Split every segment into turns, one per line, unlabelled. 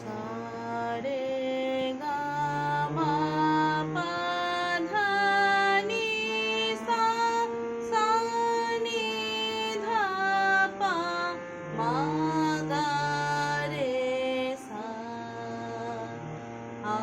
सा रे गा मा पा धा नी सा सा नी धा पा मा गा रे सा आ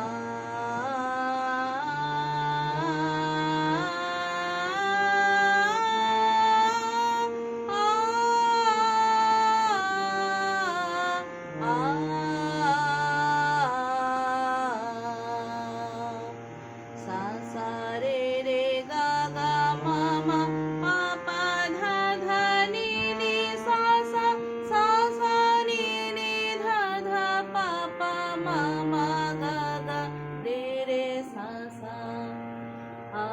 सा सा रे गा गा मा मा पा पा धा धा नी नी सा सा सा सा नी नी धा धा पा पा मा मा गा गा रे सा सा आ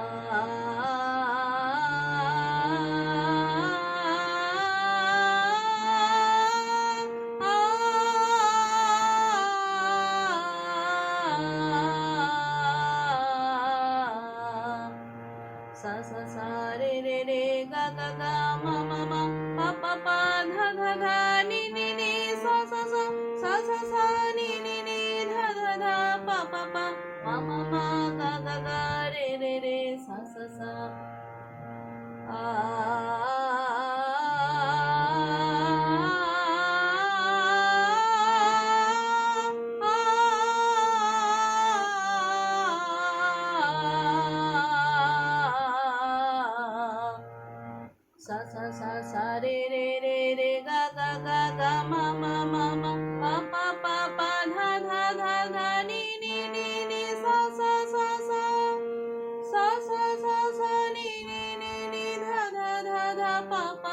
सा सा सा रे गा गा गा मा मा मा पा पा पा धा धा धा नी नी नी सा सा सा सा सा सा नी नी नी धा धा धा पा पा पा मा मा मा गा गा गा रे सा सा सा आ सा सा सा सा रे गा गा गा गा मा मा मा मा पा पा पा पा धा धा धा धा नी नी नी नी सा सा सा सा सा सा सा सा नी नी नी नी धा धा धा धा पा पा